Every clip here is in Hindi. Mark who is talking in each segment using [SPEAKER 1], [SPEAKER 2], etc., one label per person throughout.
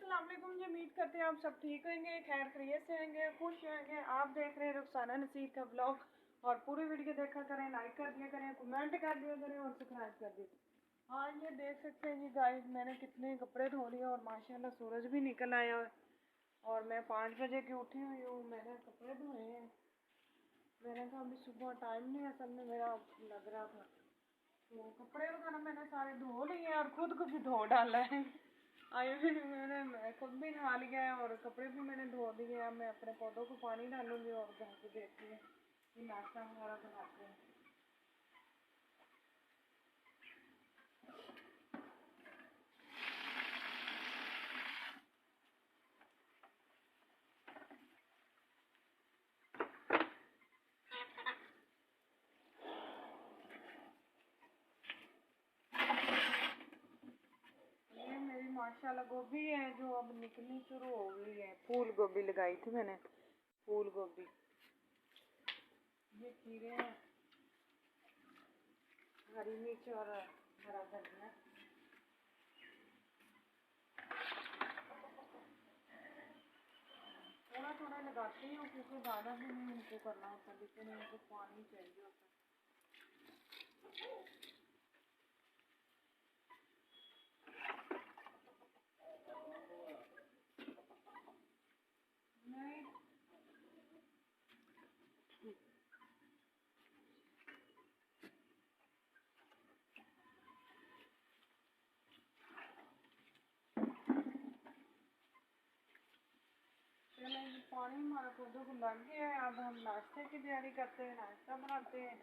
[SPEAKER 1] अस्सलाम वालेकुम जी। उम्मीद करते हैं आप सब ठीक होंगे, खैर खैरियत से होंगे, खुश होंगे। आप देख रहे हैं रुखसाना नसीर का ब्लॉग और पूरी वीडियो देखा करें, लाइक कर दिया करें, कमेंट कर दिया करें और सब्सक्राइब कर दिया करें। हाँ ये देख सकते हैं जी गाइस, मैंने कितने कपड़े धो लिए और माशाल्लाह सूरज भी निकल आया और मैं 5 बजे की उठी हुई हूँ। मैंने कपड़े धोए हैं। मैंने कहा अभी सुबह टाइम नहीं, असल में मेरा लग रहा था, तो कपड़े वगैरह मैंने सारे धो लिए और खुद को भी धो डाला है। आए भी मैंने खुद भी नहा लिया है और कपड़े भी मैंने धो दिए। अब मैं अपने पौधों को पानी डालूंगी और घर को देखती हूँ कि नाश्ता वगैरह बनाते हैं। ये मेरी माशाल्लाह गोभी है जो अब निकलनी शुरू हो गई है। फूल गोभी लगाई थी मैंने, फूल गोभी। ये खीरे हैं, हरी मिर्च और हरा धनिया। थोड़ा थोड़ा लगाती हूँ क्योंकि ज़्यादा भी नहीं इनको करना होता, लेकिन इनको पानी चाहिए होता है। नहीं चलें, पानी हमारा पौधों को लग गया है। अब हम नाश्ते की तैयारी करते हैं, नाश्ता बनाते हैं।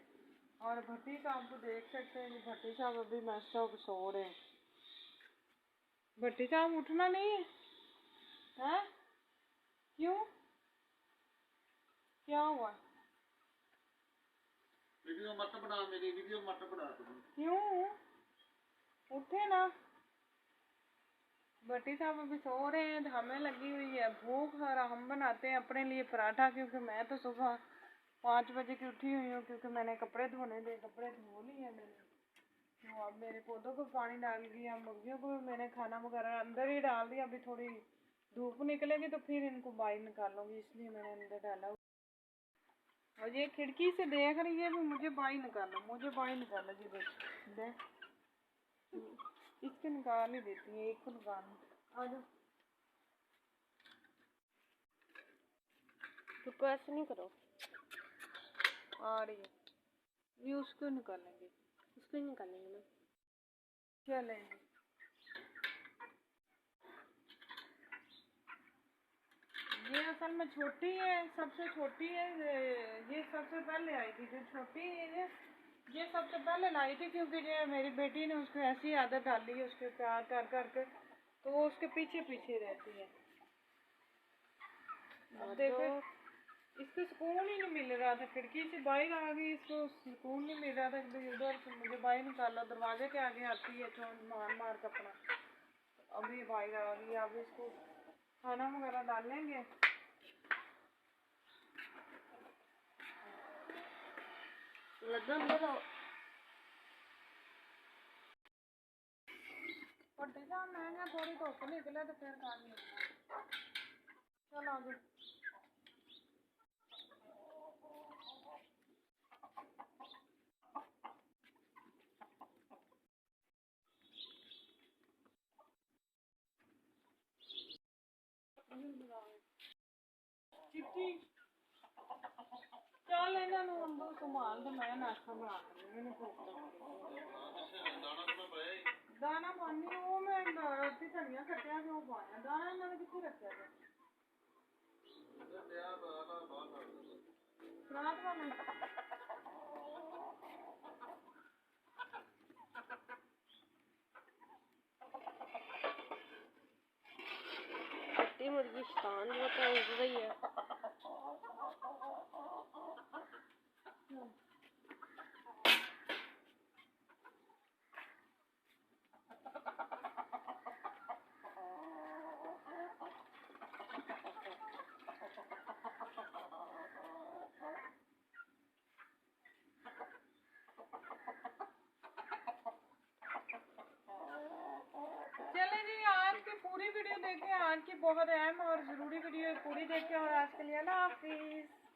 [SPEAKER 1] और भट्टी साहब को देख सकते हैं, भट्टी साहब अभी नाश्ता को सो रहे हैं। भट्टी साहब उठना नहीं है, हैं? क्यों, क्या हुआ?
[SPEAKER 2] वीडियो मत बना, मेरी वीडियो मत बना तुम।
[SPEAKER 1] क्यों, उठे ना। भट्टी साहब अभी सो रहे हैं, हमें लगी हुई है भूख और हम बनाते हैं अपने लिए पराठा, क्योंकि मैं तो सुबह 5 बजे की उठी हुई हूँ क्योंकि मैंने कपड़े धोने थे, कपड़े धो लिए मैंने। तो अब मेरे पौधों को पानी डाल दिया, मुर्गियों को मैंने खाना वगैरह अंदर ही डाल दिया। अभी थोड़ी धूप निकलेगी तो फिर इनको बाहर निकालूंगी, इसलिए मैंने अंदर डाला। और ये खिड़की से देख रही है भी मुझे बाहर निकालो, मुझे बाहर निकालो जी। देख इसको निकाल ही देती है, एक को निकाल। आ जाओ,
[SPEAKER 3] तो ऐसे नहीं करो।
[SPEAKER 1] आ रही है ये, उसको निकालेंगे,
[SPEAKER 3] उसको ही निकालेंगे ना।
[SPEAKER 1] चलेंगे। ये असल में छोटी है, सबसे छोटी है। ये सबसे पहले आई थी, जो छोटी है ये सबसे पहले लाई थी, क्योंकि ये मेरी बेटी ने उसको ऐसी आदत डाली है उसके प्यार कर करके, तो वो उसके पीछे पीछे रहती है। अब देखो इसको सुकून ही नहीं मिल रहा था, खिड़की से बाहर आ गई, इसको सुकून नहीं मिल रहा था कि उधर से मुझे बाहर निकालो। दरवाजे के आगे आती है तो मार मार कर अपना, अभी बाहर आ गई। अब इसको खाना वगैरह डालेंगे।
[SPEAKER 3] लगा मेरा
[SPEAKER 1] पट्टी साहब महंगा, थोड़ी धुप निकले तो फिर खा लिया। चल आगे। चिट्ठी चल इन्हों अंदर संभाल तो मैं नाश्ता बना कर मैंने दाना पानी वो मैं रोटी धनिया कटिया के वो पाया दाना इन्होंने कितने रखा है रात वाले।
[SPEAKER 3] छोटी मुर्गी शैतान होता है, उड़ रही है।
[SPEAKER 1] चले जी, आज की पूरी वीडियो देखें, आज की बहुत अहम और ज़रूरी वीडियो पूरी देखें और आज के लिए अल्लाह हाफिज़।